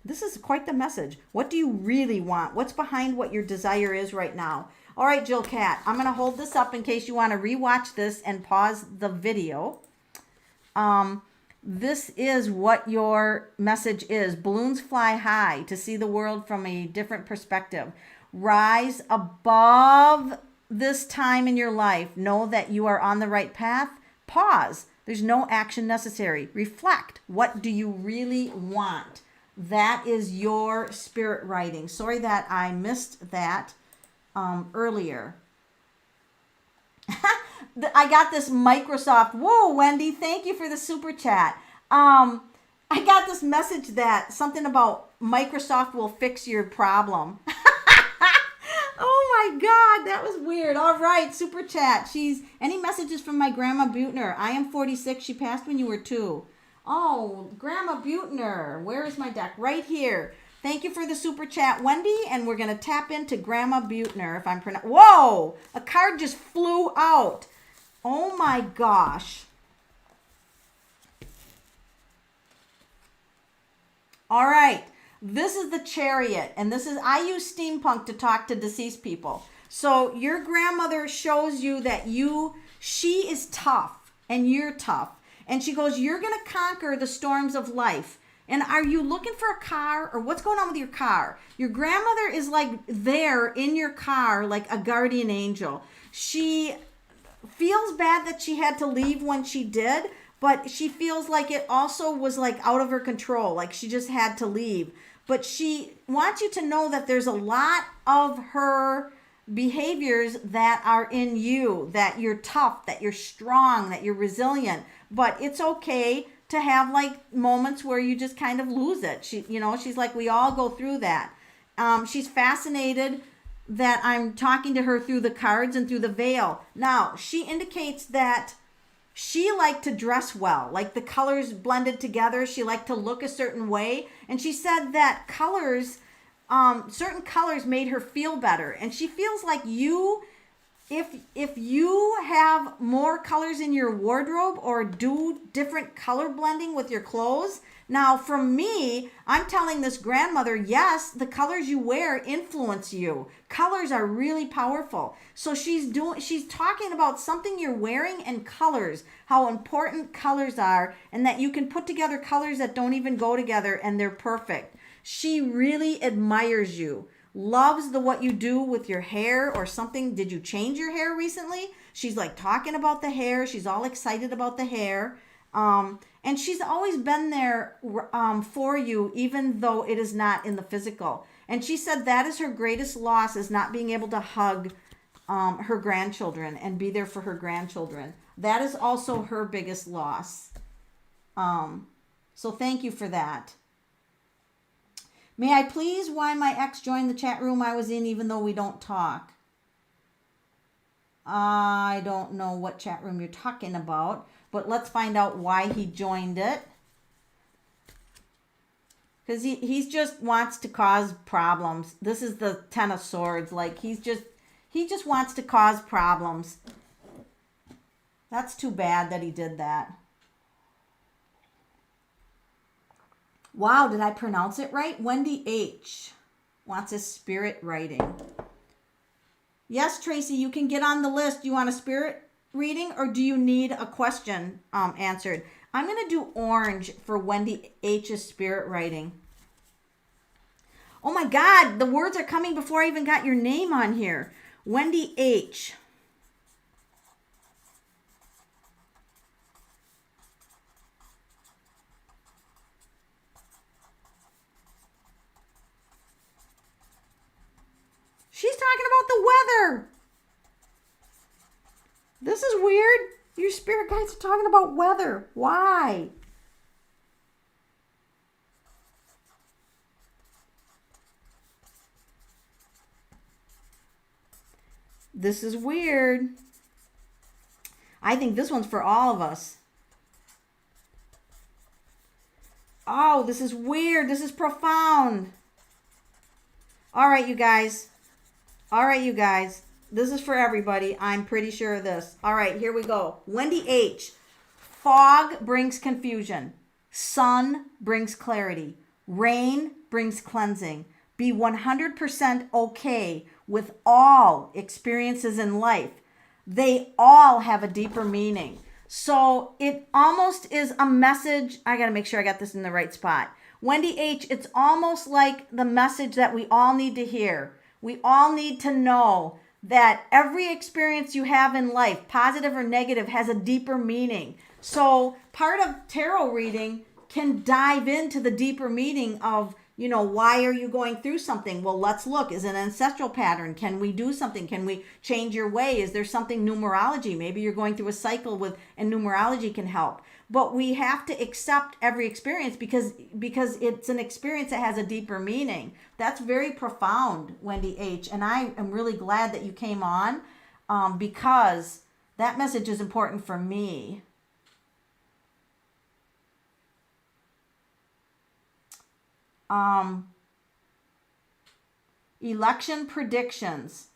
Speaker 1: This is quite the message. What do you really want? What's behind what your desire is right now? All right, Jill Cat, I'm going to hold this up in case you want to rewatch this and pause the video. This is what your message is. Balloons fly high to see the world from a different perspective. Rise above this time in your life. Know that you are on the right path. Pause. There's no action necessary. Reflect. What do you really want? That is your spirit writing. Sorry that I missed that earlier. I got this Microsoft. Whoa, Wendy, thank you for the super chat. I got this message that something about Microsoft will fix your problem. Oh my God, that was weird. All right, super chat. Any messages from my Grandma Butner? I am 46. She passed when you were 2. Oh, Grandma Butner. Where is my deck? Right here. Thank you for the super chat, Wendy. And we're going to tap into Grandma Butner if I'm pronouncing. Whoa, a card just flew out. Oh my gosh. All right. This is the Chariot, and I use steampunk to talk to deceased people. So your grandmother shows you that she is tough and you're tough. And she goes, you're going to conquer the storms of life. And are you looking for a car, or what's going on with your car? Your grandmother is like there in your car, like a guardian angel. She feels bad that she had to leave when she did, but she feels like it also was like out of her control. Like she just had to leave. But she wants you to know that there's a lot of her behaviors that are in you, that you're tough, that you're strong, that you're resilient. But it's okay to have like moments where you just kind of lose it. She's like, we all go through that. She's fascinated that I'm talking to her through the cards and through the veil. Now, she indicates that she liked to dress well, like the colors blended together. She liked to look a certain way. And she said that certain colors made her feel better. And she feels like if you have more colors in your wardrobe or do different color blending with your clothes. Now, for me, I'm telling this grandmother, yes, the colors you wear influence you. Colors are really powerful. So she's talking about something you're wearing and colors, how important colors are, and that you can put together colors that don't even go together and they're perfect. She really admires you. Loves what you do with your hair or something. Did you change your hair recently? She's like talking about the hair. She's all excited about the hair. And she's always been there for you, even though it is not in the physical. And she said that is her greatest loss, is not being able to hug her grandchildren and be there for her grandchildren. That is also her biggest loss. So thank you for that. May I please why my ex joined the chat room I was in even though we don't talk? I don't know what chat room you're talking about, but let's find out why he joined it. Because he's just wants to cause problems. This is the Ten of Swords. Like, he just wants to cause problems. That's too bad that he did that. Wow, did I pronounce it right? Wendy H. wants a spirit writing. Yes, Tracy, you can get on the list. You want a spirit reading, or do you need a question answered? I'm going to do orange for Wendy H's spirit writing. Oh my God, the words are coming before I even got your name on here. Wendy H. She's talking about the weather. This is weird. Your spirit guides are talking about weather. Why? This is weird. I think this one's for all of us. Oh, this is weird. This is profound. All right, you guys. All right, you guys. This is for everybody. I'm pretty sure of this. All right, here we go. Wendy H. Fog brings confusion. Sun brings clarity. Rain brings cleansing. Be 100% okay with all experiences in life. They all have a deeper meaning. So it almost is a message. I got to make sure I got this in the right spot. Wendy H., it's almost like the message that we all need to hear. We all need to know that every experience you have in life, positive or negative, has a deeper meaning. So part of tarot reading can dive into the deeper meaning of, you know, why are you going through something? Well, let's look. Is it an ancestral pattern? Can we do something? Can we change your way? Is there something numerology? Maybe you're going through a cycle and numerology can help. But we have to accept every experience because it's an experience that has a deeper meaning. That's very profound, Wendy H. And I am really glad that you came on because that message is important for me. Election predictions.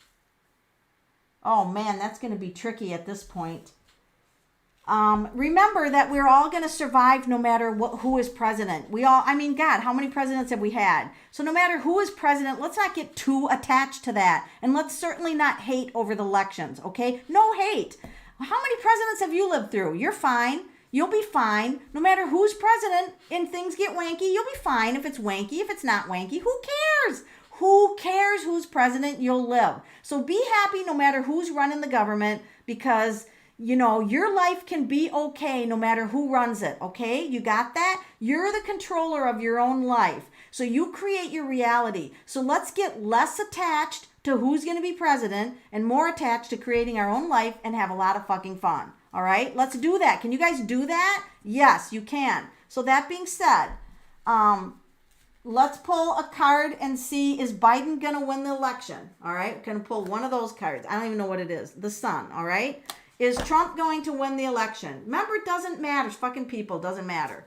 Speaker 1: Oh man, that's going to be tricky at this point. Remember that we're all going to survive no matter who is president. God, how many presidents have we had? So no matter who is president, let's not get too attached to that. And let's certainly not hate over the elections, okay? No hate. How many presidents have you lived through? You're fine. You'll be fine. No matter who's president and things get wanky, you'll be fine if it's wanky. If it's not wanky, who cares? Who cares who's president? You'll live. So be happy no matter who's running the government because, you know, your life can be okay no matter who runs it, okay? You got that? You're the controller of your own life. So you create your reality. So let's get less attached to who's going to be president and more attached to creating our own life and have a lot of fucking fun. All right, let's do that. Can you guys do that? Yes, you can. So that being said, let's pull a card and see, is Biden going to win the election? All right, we're going to pull one of those cards. I don't even know what it is. The sun, all right? Is Trump going to win the election? Remember, it doesn't matter. It's fucking people. Doesn't matter.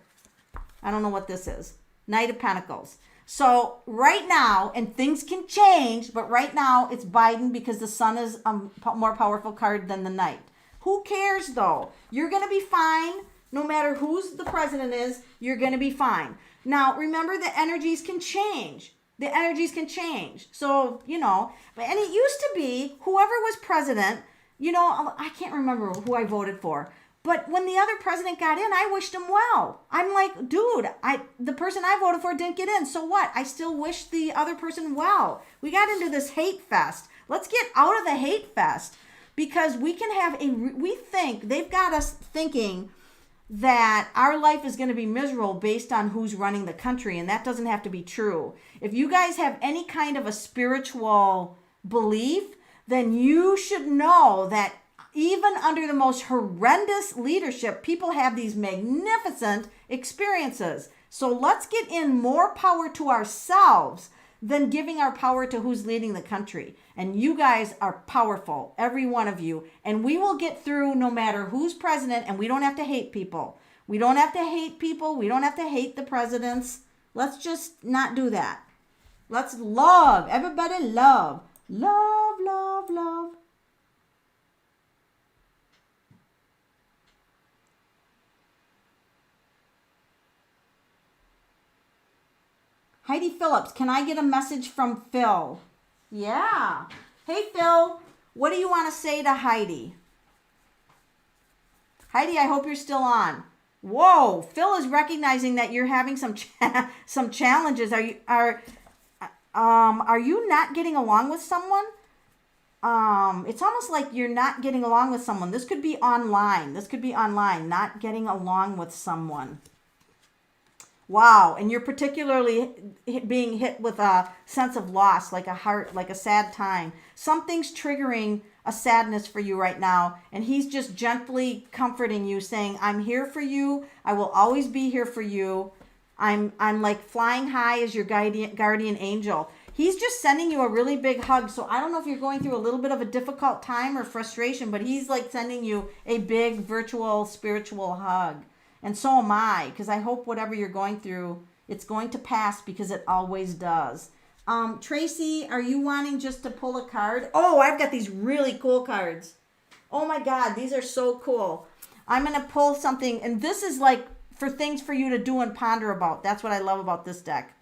Speaker 1: I don't know what this is. Knight of Pentacles. So right now, and things can change, but right now it's Biden because the sun is a more powerful card than the Knight. Who cares though? You're going to be fine. No matter who's the president is, you're going to be fine. Now, remember the energies can change. The energies can change. So, you know, and it used to be whoever was president, you know, I can't remember who I voted for. But when the other president got in, I wished him well. I'm like, dude, the person I voted for didn't get in. So what? I still wish the other person well. We got into this hate fest. Let's get out of the hate fest. Because we can have we think, they've got us thinking that our life is going to be miserable based on who's running the country. And that doesn't have to be true. If you guys have any kind of a spiritual belief, then you should know that even under the most horrendous leadership, people have these magnificent experiences. So let's get in more power to ourselves than giving our power to who's leading the country. And you guys are powerful, every one of you. And we will get through no matter who's president, and we don't have to hate people. We don't have to hate people. We don't have to hate the presidents. Let's just not do that. Let's love. Everybody love. Love, love, love. Heidi Phillips, can I get a message from Phil? Yeah. Hey, Phil, what do you want to say to Heidi? Heidi, I hope you're still on. Whoa, Phil is recognizing that you're having some some challenges. Are you not getting along with someone? It's almost like you're not getting along with someone. This could be online. Not getting along with someone. Wow, and you're particularly being hit with a sense of loss, like a sad time. Something's triggering a sadness for you right now, and he's just gently comforting you, saying, I'm here for you. I will always be here for you. I'm like flying high as your guardian angel. He's just sending you a really big hug. So I don't know if you're going through a little bit of a difficult time or frustration, but he's like sending you a big virtual spiritual hug. And so am I, because I hope whatever you're going through, it's going to pass, because it always does. Tracy, are you wanting just to pull a card? Oh, I've got these really cool cards. Oh my God, these are so cool. I'm going to pull something, and this is like for things for you to do and ponder about. That's what I love about this deck.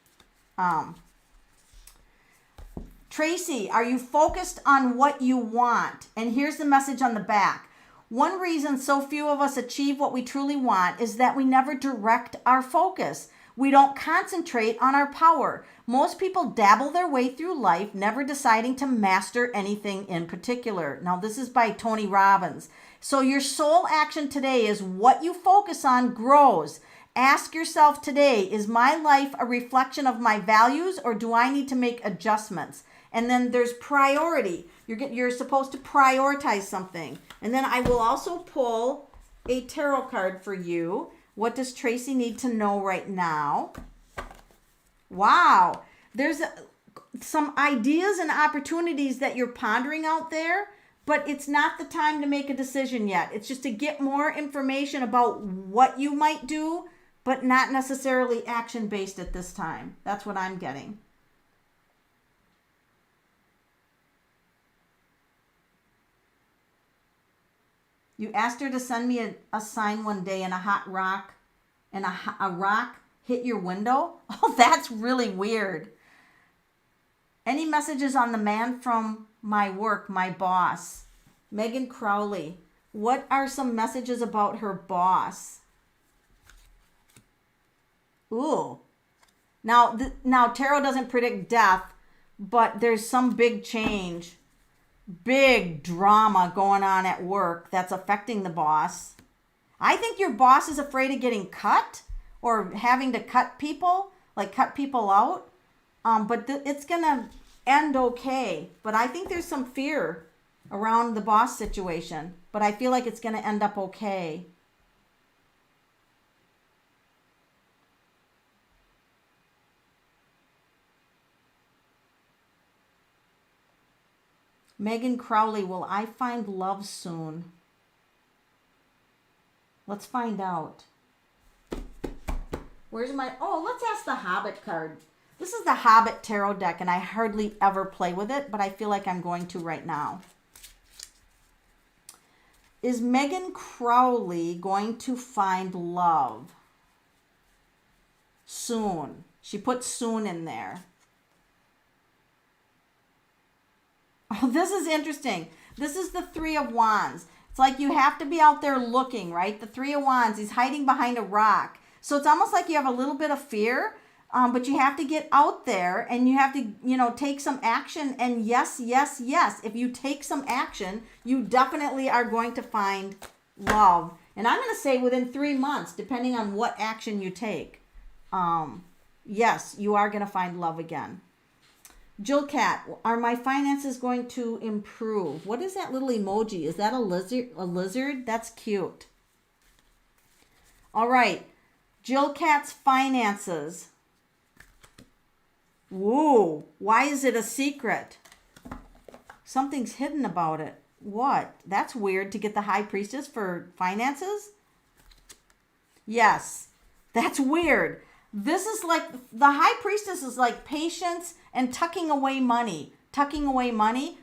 Speaker 1: Tracy, are you focused on what you want? And here's the message on the back. One reason so few of us achieve what we truly want is that we never direct our focus. We don't concentrate on our power. Most people dabble their way through life, never deciding to master anything in particular. Now, this is by Tony Robbins. So your sole action today is what you focus on grows. Ask yourself today, is my life a reflection of my values, or do I need to make adjustments? And then there's priority. You're supposed to prioritize something. And then I will also pull a tarot card for you. What does Tracy need to know right now? Wow. There's some ideas and opportunities that you're pondering out there, but it's not the time to make a decision yet. It's just to get more information about what you might do, but not necessarily action-based at this time. That's what I'm getting. You asked her to send me a sign one day, and a hot rock and a rock hit your window. Oh, that's really weird. Any messages on the man from my work, my boss? Megan Crowley. What are some messages about her boss? Ooh. Now tarot doesn't predict death, but there's some big change. Big drama going on at work that's affecting the boss. I think your boss is afraid of getting cut or having to cut people out. But it's going to end okay. But I think there's some fear around the boss situation. But I feel like it's going to end up okay. Megan Crowley, will I find love soon? Let's find out. Let's ask the Hobbit card. This is the Hobbit tarot deck, and I hardly ever play with it, but I feel like I'm going to right now. Is Megan Crowley going to find love soon? She put soon in there. Oh, this is interesting. This is the Three of Wands. It's like you have to be out there looking, right? The Three of Wands, he's hiding behind a rock. So it's almost like you have a little bit of fear, but you have to get out there and you have to, take some action. And yes, yes, yes. If you take some action, you definitely are going to find love. And I'm going to say within 3 months, depending on what action you take. Yes, you are going to find love again. Jill Cat, are my finances going to improve? What is that little emoji? Is that a lizard? A lizard? That's cute. All right. Jill Cat's finances. Whoa. Why is it a secret? Something's hidden about it. What? That's weird to get the High Priestess for finances? Yes. That's weird. This is like, the high priestess is like patience and tucking away money.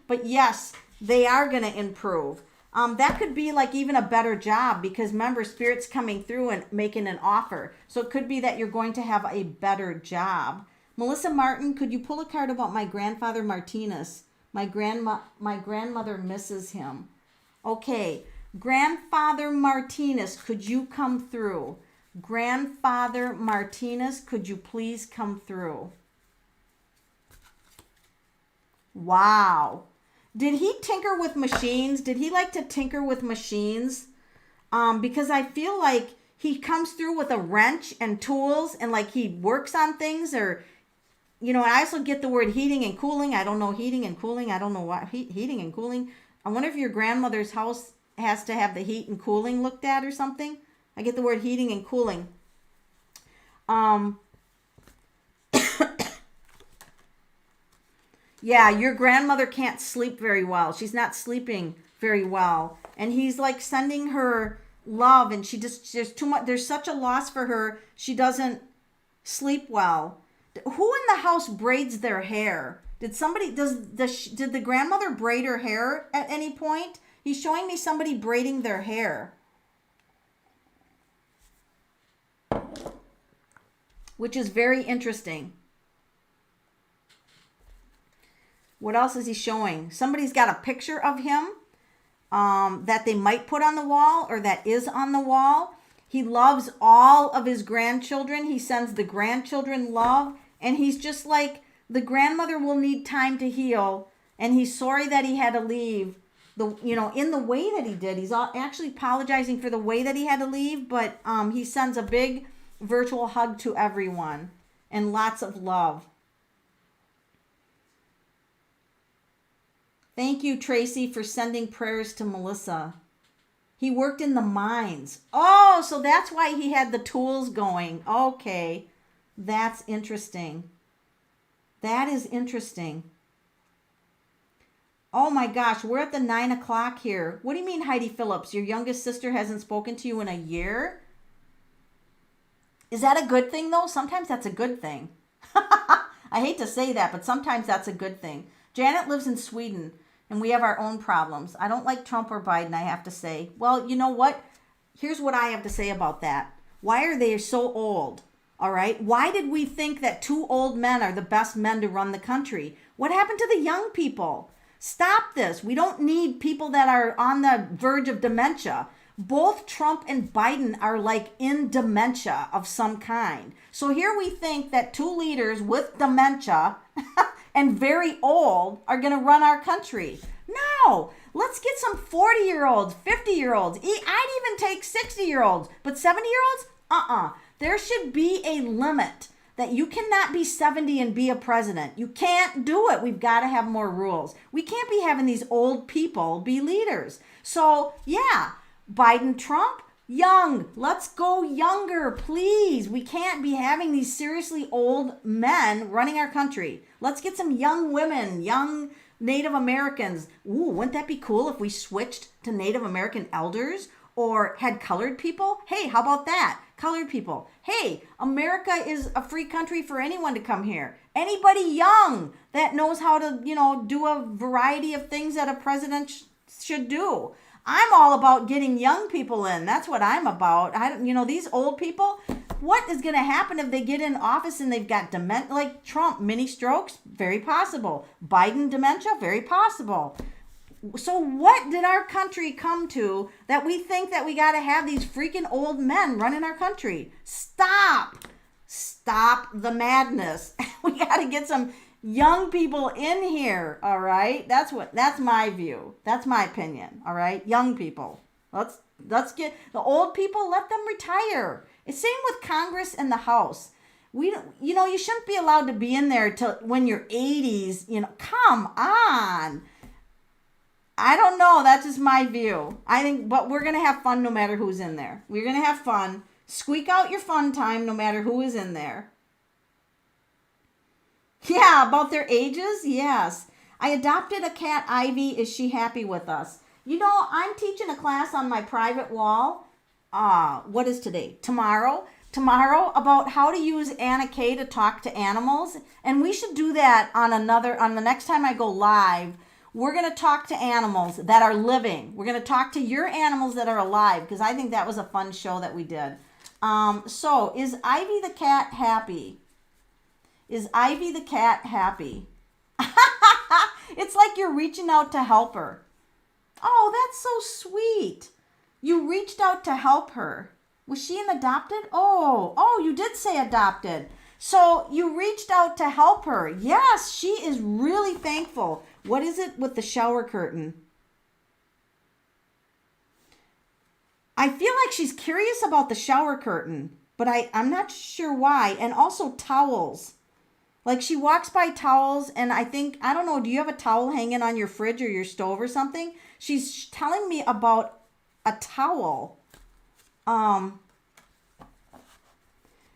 Speaker 1: But yes, they are going to improve. That could be like even a better job, because remember, Spirit's coming through and making an offer. So it could be that you're going to have a better job. Melissa Martin, could you pull a card about my grandfather Martinez? My grandmother misses him. Okay, Grandfather Martinez, could you come through? Grandfather Martinez, could you please come through? Wow. Did he tinker with machines? Did he like to tinker with machines? Because I feel like he comes through with a wrench and tools, and like he works on things, or, I also get the word heating and cooling. I don't know heating and cooling. I don't know what heating and cooling. I wonder if your grandmother's house has to have the heat and cooling looked at or something. I get the word heating and cooling. Yeah, your grandmother can't sleep very well. She's not sleeping very well. And he's like sending her love, and there's too much, there's such a loss for her. She doesn't sleep well. Who in the house braids their hair? Did the grandmother braid her hair at any point? He's showing me somebody braiding their hair, which is very interesting. What else is he showing? Somebody's got a picture of him that they might put on the wall, or that is on the wall. He loves all of his grandchildren. He sends the grandchildren love. And he's just like, the grandmother will need time to heal. And he's sorry that he had to leave in the way that he did. He's actually apologizing for the way that he had to leave. But he sends a big virtual hug to everyone and lots of love. Thank you, Tracy, for sending prayers to Melissa. He worked in the mines. Oh, so that's why he had the tools going. Okay, that's interesting. That is interesting. Oh my gosh, we're at the 9 o'clock here. What do you mean, Heidi Phillips? Your youngest sister hasn't spoken to you in a year? Is that a good thing, though? Sometimes that's a good thing. I hate to say that, but sometimes that's a good thing. Janet lives in Sweden, and we have our own problems. I don't like Trump or Biden, I have to say. Well, you know what? Here's what I have to say about that. Why are they so old? All right? Why did we think that 2 old men are the best men to run the country? What happened to the young people? Stop this. We don't need people that are on the verge of dementia. Both Trump and Biden are like in dementia of some kind. So here we think that 2 leaders with dementia and very old are going to run our country. No, let's get some 40-year-olds, 50-year-olds. I'd even take 60-year-olds, but 70-year-olds? There should be a limit that you cannot be 70 and be a president. You can't do it. We've got to have more rules. We can't be having these old people be leaders. So, yeah, Biden, Trump, young. Let's go younger, please. We can't be having these seriously old men running our country. Let's get some young women, young Native Americans. Ooh, wouldn't that be cool if we switched to Native American elders or had colored people? Hey, how about that? Colored people. Hey, America is a free country for anyone to come here. Anybody young that knows how to, do a variety of things that a president should do. I'm all about getting young people in. That's what I'm about. These old people, what is going to happen if they get in office and they've got dementia? Like Trump, mini strokes, very possible. Biden, dementia, very possible. So what did our country come to that we think that we got to have these freaking old men running our country? Stop the madness. We got to get some young people in here, all right? That's my view. That's my opinion, all right? Young people. Let's get the old people, let them retire. It's same with Congress and the House. You shouldn't be allowed to be in there till when you're 80s, come on. I don't know. That's just my view. I think, but we're going to have fun no matter who's in there. We're going to have fun. Squeak out your fun time no matter who is in there. Yeah, about their ages? Yes. I adopted a cat, Ivy. Is she happy with us? I'm teaching a class on my private wall. What is today? Tomorrow. tomorrow about how to use Anna Kay to talk to animals. And we should do that on the next time I go live. We're going to talk to animals that are living. We're going to talk to your animals that are alive, because I think that was a fun show that we did. So is Ivy the cat happy? Is Ivy the cat happy? It's like you're reaching out to help her. Oh, that's so sweet. You reached out to help her. Was she an adopted? Oh, you did say adopted. So you reached out to help her. Yes, she is really thankful. What is it with the shower curtain? I feel like she's curious about the shower curtain, but I'm not sure why. And also towels. Like she walks by towels, and I don't know, do you have a towel hanging on your fridge or your stove or something? She's telling me about a towel.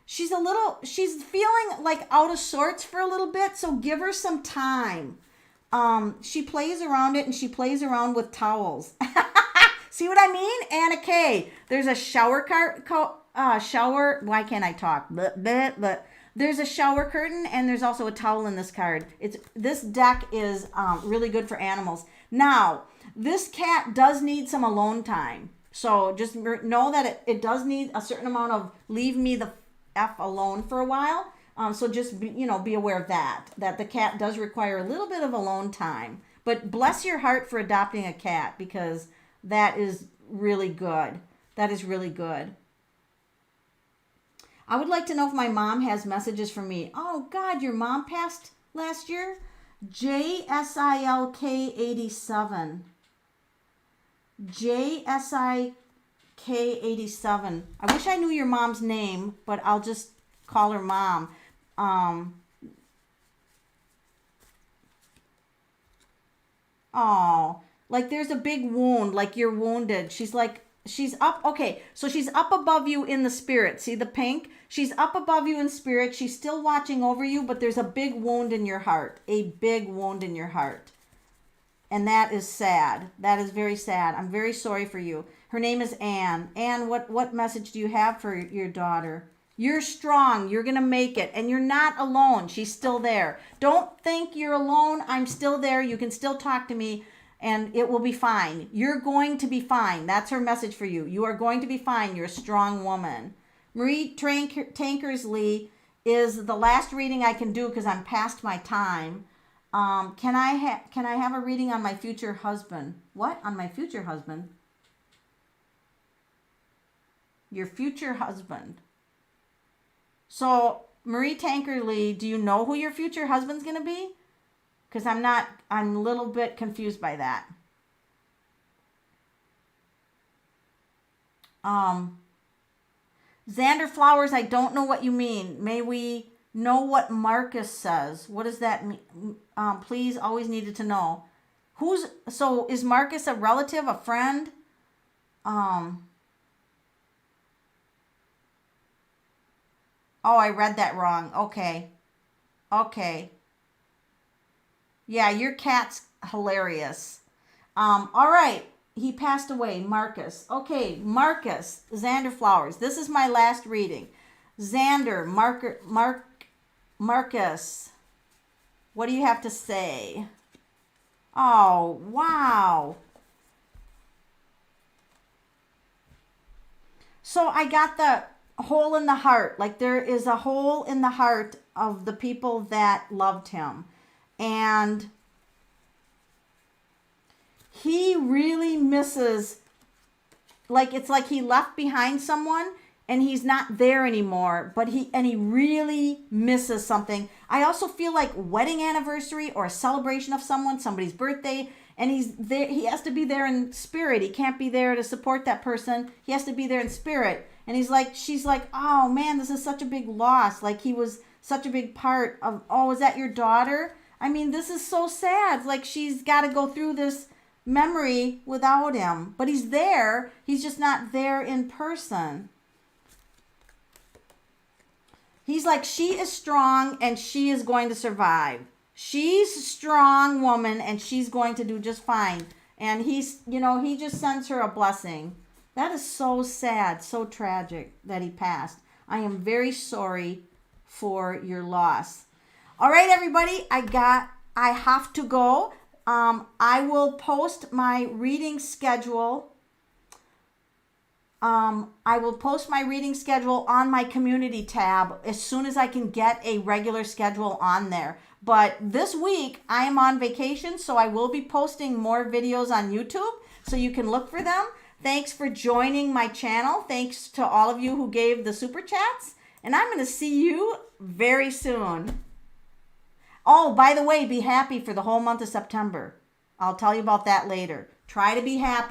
Speaker 1: She's feeling like out of sorts for a little bit, so give her some time. She plays around it, and she plays around with towels. See what I mean? Anna Kay. There's a shower why can't I talk? But there's a shower curtain, and there's also a towel in this card. This deck is really good for animals. Now, this cat does need some alone time. So just know that it does need a certain amount of leave me the F alone for a while. So just be aware of that the cat does require a little bit of alone time. But bless your heart for adopting a cat, because that is really good. That is really good. I would like to know if my mom has messages for me. Oh, God, your mom passed last year? JSILK 87. JSIK 87. I wish I knew your mom's name, but I'll just call her mom. Oh, like there's a big wound, like you're wounded. She's up. Okay, so she's up above you in the spirit. See the pink? She's up above you in spirit. She's still watching over you, but there's a big wound in your heart. A big wound in your heart. And that is sad. That is very sad. I'm very sorry for you. Her name is Anne. Anne, what message do you have for your daughter? You're strong. You're going to make it. And you're not alone. She's still there. Don't think you're alone. I'm still there. You can still talk to me, and it will be fine. You're going to be fine. That's her message for you. You are going to be fine. You're a strong woman. Marie Tankersley is the last reading I can do because I'm past my time. Can I have a reading on my future husband? What? On my future husband? Your future husband. So, Marie Tankersley, do you know who your future husband's going to be? Because I'm a little bit confused by that. Xander Flowers, I don't know what you mean. May we know what Marcus says? What does that mean? Please, always needed to know. So is Marcus a relative, a friend? Oh, I read that wrong. Okay. Yeah, your cat's hilarious. All right. He passed away, Marcus. Okay, Marcus, Xander Flowers. This is my last reading. Xander, Marcus, what do you have to say? Oh, wow. So I got the hole in the heart. Like there is a hole in the heart of the people that loved him. And he really misses, like it's like he left behind someone and he's not there anymore, but he really misses something. I also feel like wedding anniversary or a celebration of somebody's birthday, and he's there. He has to be there in spirit. He can't be there to support that person. He has to be there in spirit. And she's like, oh man, this is such a big loss. Like he was such a big part of, oh, is that your daughter? I mean, this is so sad. Like she's got to go through this memory without him, but he's there. He's just not there in person. He's like, she is strong and she is going to survive. She's a strong woman and she's going to do just fine. And he just sends her a blessing. That is so sad, so tragic that he passed. I am very sorry for your loss. All right, everybody, I have to go. I will post my reading schedule. I will post my reading schedule on my community tab as soon as I can get a regular schedule on there. But this week I am on vacation, so I will be posting more videos on YouTube, so you can look for them. Thanks for joining my channel. Thanks to all of you who gave the super chats. And I'm going to see you very soon. Oh, by the way, be happy for the whole month of September. I'll tell you about that later. Try to be happy.